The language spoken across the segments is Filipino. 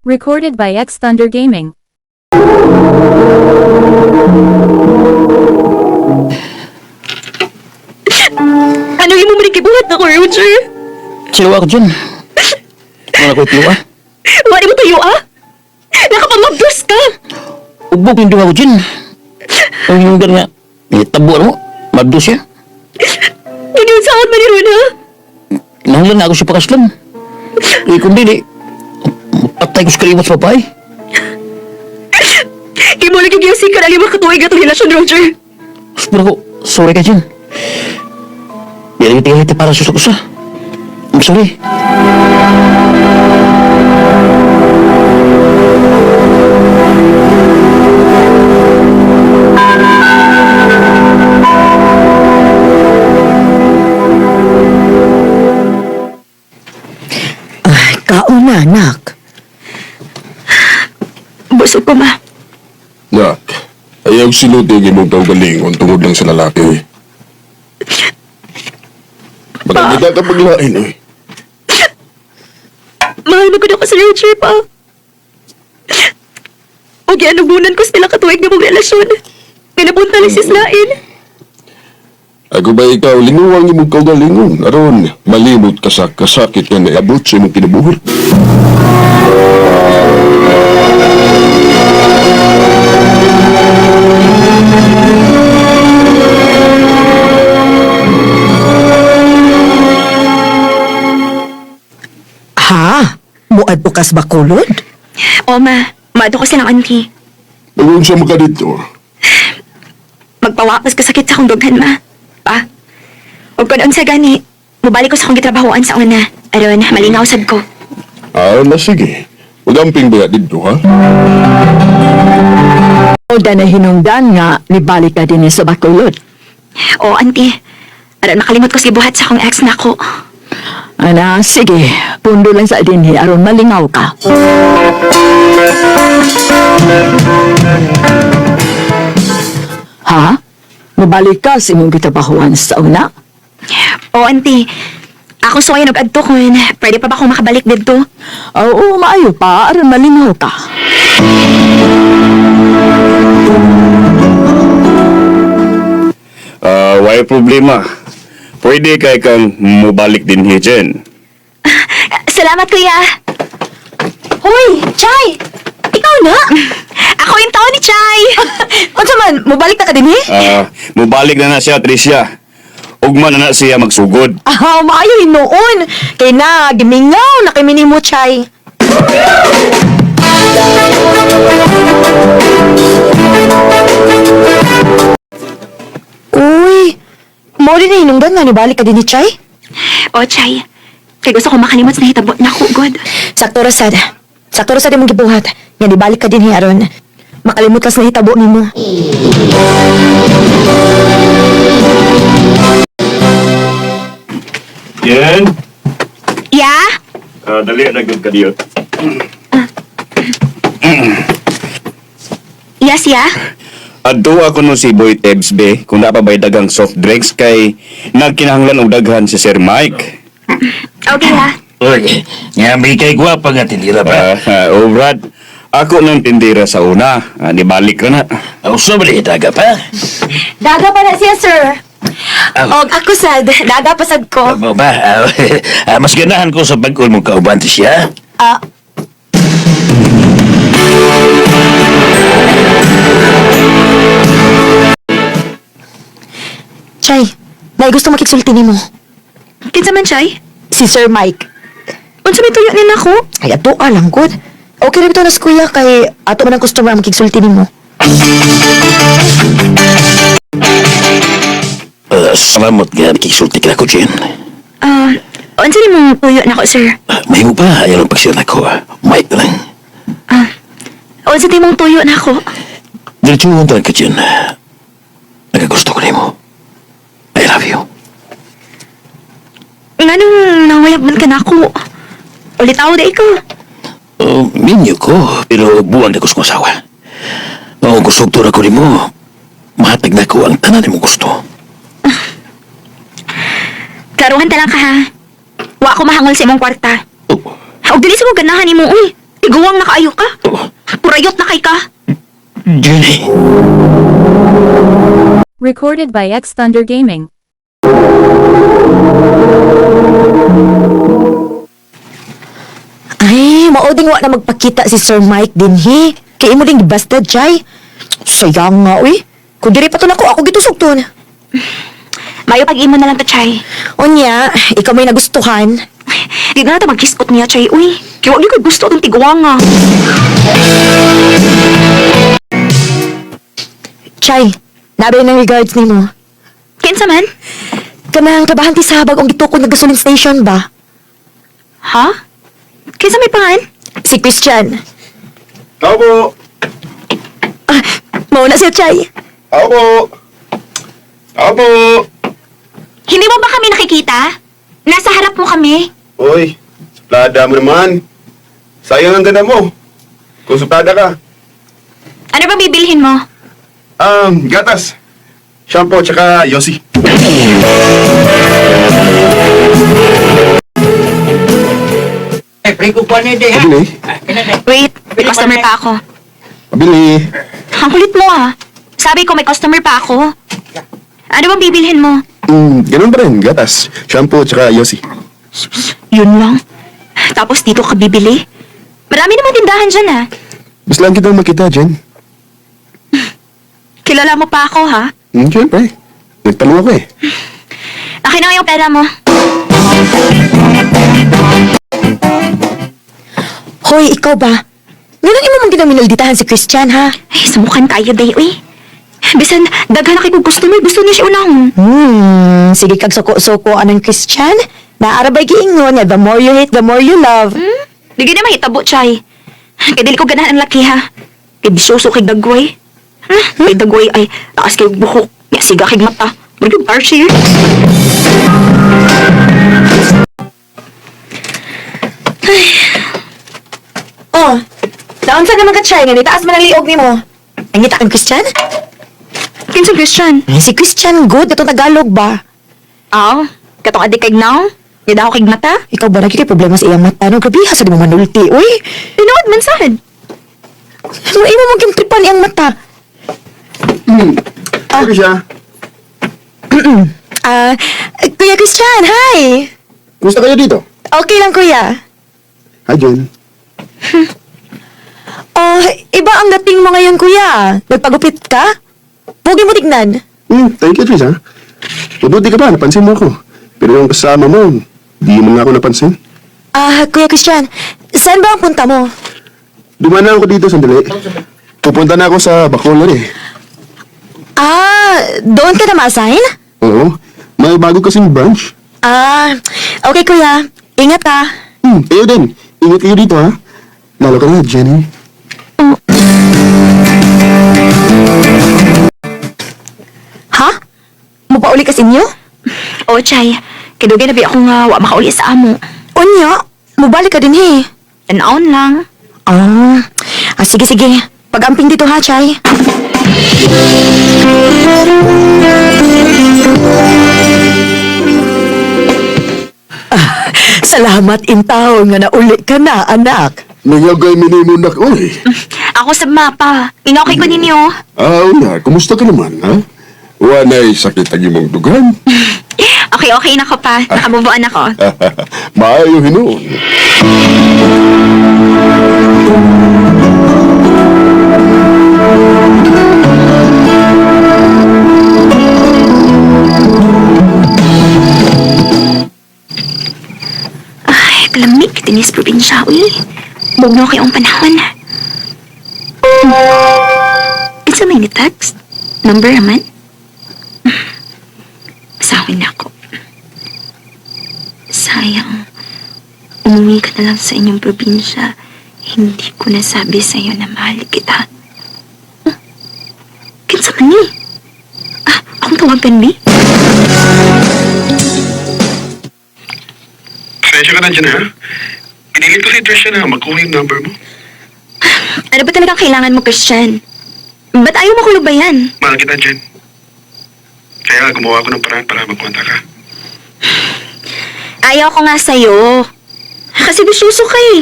Recorded by X Thunder Gaming. Ano yung mo kibuhat na ko, Roger? Silawa ko dyan. Wala ko itiwa. Wala mo tayo, ah? Nakapamabdos ka! Ubog yung duwa ko dyan. Ang yung nga, tabo mo, mabdo siya. Hindi yung saan man ni Rona. Nanglan nga ako sa pakaslan. Kung dili, patay ko sa kalimot sa babae. Di mo lagi yung sika na 5 katuig at relasyon, Roger. Pero ko, sorry ka dyan. Di lagi tinggal ito para susa-kusa. I'm sorry. Ay, kauna, anak. Busog ko, ma. Nak, ayaw sinutigin mong tanggalingon tungod lang sa lalaki. Bakit kita ka paglain eh? Mahal mo ko na ko sa Roger, pa. O gianubunan ko sila katuig na mong relasyon. Pinapunta lang si Slain. Ako ba ikaw, linguwang imong kaugalingon. Aron, malimot ka sa kasakit nga naabot sa imong kinabuhi. Ha? Muad bukas ba kulod? O, ma. Maado ko silang auntie. Nagawin sa maka dito. Magpawapas ka sakit sa akong dughan, ma. Pa. O kung sa gani, mabalik ko sa akong gitrabahoan sa una. Aron, malingaw sad ko. Na sige. Magamping ba dito, ha? O da na hinungdan nga, nibalik ka din sa bakulod. O, auntie. Aron, makalimot ko si buhat sa akong ex na ko. Ana, sige. Pundo lang sa dinhi, aron malingaw ka. Ha? Mabalik ka sa imong gitabahuan sa una? O, auntie. Ako suwayan og adto kung pwede pa ba akong makabalik dito? Oo, maayo pa, aron malingaw ka. Why problema? Pwede kay kang mubalik din hiya dyan. Salamat, kuya. Hoy, Chay! Ikaw na? Ako yung tao ni Chay. Unsa man, mabalik na ka din Mubalik na siya, Tricia. Ugma na siya magsugod. Ah, maayo noon. Kay na, gimingaw na kay minimo, Chay. Uy, mo rin na hinungdan nga, nibalik ka din ni Chay? O, Chay. Kaya gusto ko makalimot na hitabot na ko, God. Sakto rasad. Sakto rasad imong gibuhat. Nga nibalik ka din ni Aron. Makalimot kas na hitabo nimo. Yan. Ya? Dali na good ka diyot. Yes, ya? Adto ako no si Boy Tebs be, kung napabay dagang soft drinks kay nagkinahanglan og daghan si Sir Mike. Okay, ya. Oy, nga may kay gwapa nga tindira ba? Brad, ako nang tindira sa una. Nibalik ka na. Ang sobra daga pa? Daga pa na siya, sir. Ah. Og ako sad, daga pa sad ko. Mo ba? Mas ganahan ko sa pag-ul mong kauban siya. Ah, Chay, may gusto makiksulti nimo. kinsa man, Chay? Si Sir Mike. Unsa may tuyo nila ko? Ay, ato ka lang, good. Okay na bitaw na sa kuya kay ato man ang customer ang makiksulti nimo. Salamat nga, nakikisulti ka ko, Jen. Unsa ni mong tuyo na ko, sir? May mo ba? Ayaw lang pagsira na ko, Mike lang. Unsa ni mong tuyo na ko? Diretso mo ka, Jen. Nagagusto ko na mo. I love you. Nga nung nawayag man ka na ako. Ulit ako da ikaw. Minyo ko, pero buwag na ko sa asawa. Gusto ko na ko ni mo. Mahatag na ko ang tanan mo gusto. Klaruhan ta lang ka, ha? Wa ko mahangol sa imong kwarta. Oh, Og dili sa mo ganahan nimo, uy. Tiguwang na kaayo ka. Oh, Purayot na kay ka. Jenny. Recorded by X Thunder Gaming. Ay, mauding wa na magpakita si Sir Mike din, he. Kaya mo ding bastard, Chay. Sayang nga, uy. Kung diri pa to nako, ako gitusog to. Mayo pag-imo na lang to, Chay. Unya, ikaw may nagustuhan. Di na natin mag-kiskot niya, Chay. Uy, kaya wag ko gusto itong tiguwang nga. Chay, nabay ng regards ni mo. Kinsa man? Kanang trabahan ti sa bagong gitukod na gasoline station ba? Ha? Kinsa may pangan? Si Christian. Tao po! Mauna siya, Chay. Tao po! Tao po! Hindi mo ba kami nakikita? Nasa harap mo kami. Uy, suplada mo naman. Sayang ang ganda mo. Kung suplada ka. Ano ba bibilhin mo? Gatas. Shampoo tsaka Yossi. Pabili. Wait, may customer pa ako. Pabili. Ang kulit mo ah. Sabi ko may customer pa ako. Ano bang bibilhin mo? Ganun pa rin. Gatas. Shampoo tsaka Yossi. Yun lang. Tapos dito ka bibili? Marami namang tindahan dyan ah. Gusto lang kitang makita, Jen. Kilala mo pa ako ha? Siyempre. Nagtanong ako eh. Akin na nga yung pera mo. Hoy, ikaw ba? Ganang imo mong ginaminalditahan si Christian, ha? Ay, sumukan kayo day, uy. Bisan, daghan na kayo kong customer. Gusto niya siya unahon. Sige kag suko-suko anong Christian. Naarabay giingon nga, the more you hate, the more you love. Di na mahitabo, Chay. Kaya dili ko ganahan ang laki, ha? Kaya bisuso kay Dagway. Kay Dagway ay taas kay buhok. Nga siga kay mata. Murag Archie. Oh, naon sa naman ka, Chay, nga nitaas man ang liog ni mo. Nangita kang Christian? Kinsa Christian? Si Christian good, itong Tagalog ba? Aw, katong adik kay now? Nga daw kay mata? Ikaw ba nagkikay problema sa iyang mata? No, grabe, hasa di mo manulti, uy. Tinuod man sad. Ano imo mong kintripan iyang mata? Ano siya? Kuya Christian, hi! Kumusta kayo dito? Okay lang, kuya. Hi, Jen. Iba ang dating mo ngayon, kuya. Nagpagupit ka? Pugi mo tignan. Thank you, Tris, ha? Mabuti ka ba? Napansin mo ako. Pero yung kasama mo, di mo nga ako napansin. Kuya Christian, saan ba ang punta mo? Dumaan na ako dito sandali. Pupunta na ako sa Bacolod eh. Doon ka na ma-assign? Oo. May bago kasing branch. Okay, kuya. Ingat, ha. Kayo din. Ingat kayo dito, ha? Lalo ka na, Jenny. Ha? Mupauli ka sa inyo? O, Chay. Kadugay na ba ako nga wa makauli sa amo. Unya, mubalik ka din, he. Tanaon lang. Sige, sige. Pag-amping dito, ha, Chay. Salamat intaw nga nauli ka na, anak. Nangagay minimunak, oy. Ako sa mapa. Ingaw kay ko ninyo. Una, kumusta ka naman, ha? Wanay sakit ang imong dugan. Okay na ko pa. Nakabubuan ako. Maayo hinuon. Ay, kalamig. Tinis probinsya, uy. Bugno kayo ang panahon. Isa may ni-text? Number naman? Pasawin na ako. Sayang. Umuwi ka na lang sa inyong probinsya. Hindi ko nasabi sa'yo na mahal kita. Kinsa man ni? Akong tawagan ni? Pasensya ka na dyan, ha? Pinilit ko si Trisha na makuha yung number mo. Ano ba talagang kailangan mo, Christian? Ba't ayaw mo kulubayan? Mahal kita, Jen. Kaya gumawa ko ng paraan para magkwanta ka. Ayaw ko nga sa'yo. Kasi bisuso ka eh.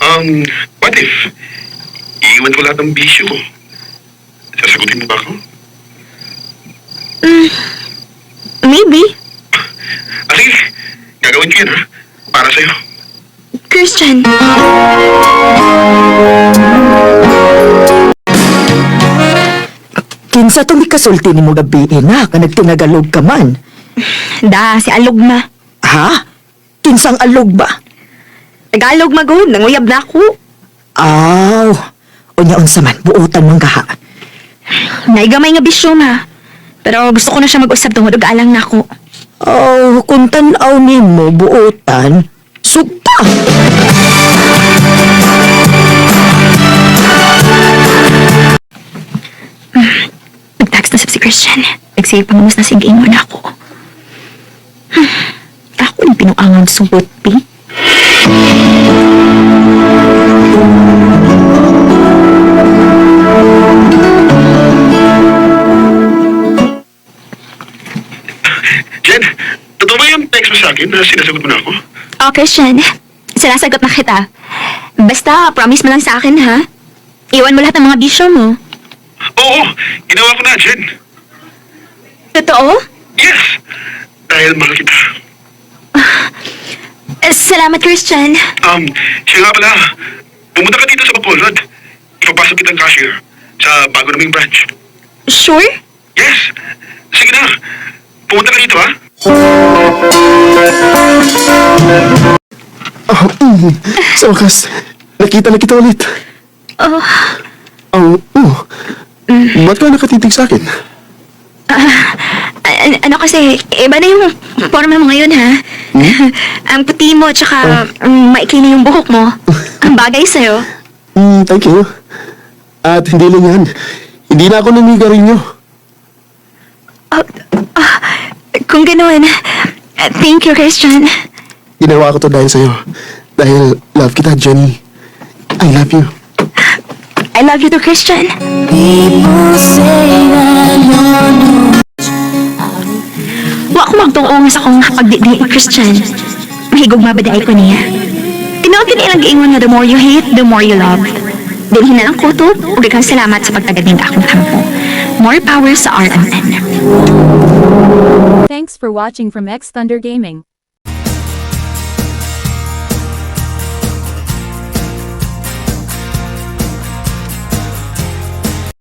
What if, iiwan ko lahat ng bisyo ko? Sasagutin mo ba ako? Maybe. Sige, gagawin ko yan ha, para sa'yo. Christian. Kinsa tong ikasulti ni mo gabi na ka nagtinagalog ka man. Da, si Alog na. Ha? Kinsang alog ba? Tagalog magod, nanguyab na ako. Aw, unya unsa man, buotan mong gaha. Naigamay nga bisyo ma. Pero gusto ko na siya mag-usap tungod og alang na ako. Aw, kung tanaw ni mo buotan, sugta. Nag-text na sab si Christian. Nagsige pangumus na si Gamer na ako. Ako yung pinuangan sa pi. Jen, totoo ba yung text mo sa akin na sinasagot mo na ako? Oh, Christian. Sinasagot na kita. Basta, promise mo lang sa akin, ha? Iwan mo lahat ng mga bisyo mo. Oo, ginawa ko na, Jen. Totoo? Yes, dahil mahal kita. Salamat, Christian. Siya nga pala, pumunta ka dito sa Bacolod. Ipapasok kitang cashier sa bago naming branch. Sure? Yes, sige na. Pumunta ka dito, ha? Sa wakas, nakita na kita ulit. Oh, Ba't ka nakatitig sa akin? ano kasi, iba na yung forma mo ngayon, ha? Ang puti mo, tsaka maikli na yung buhok mo. Ang bagay sa'yo. Thank you. At hindi lang yan. Hindi na ako nanigarilyo. Kung gano'n, thank you, Christian. Ginawa ko to dahil sa'yo. Dahil love kita, Jenny. I love you. I love you too, Christian. Wa ko magtuong sa akong pagdi Christian. Mahigog mabaday ko niya. Tinuod din ilang giingon nga the more you hate, the more you love. Dilhin na lang kutob, ug daghang salamat sa pagtagading akong kampo. More power sa RMN. Thanks for watching from X Thunder Gaming.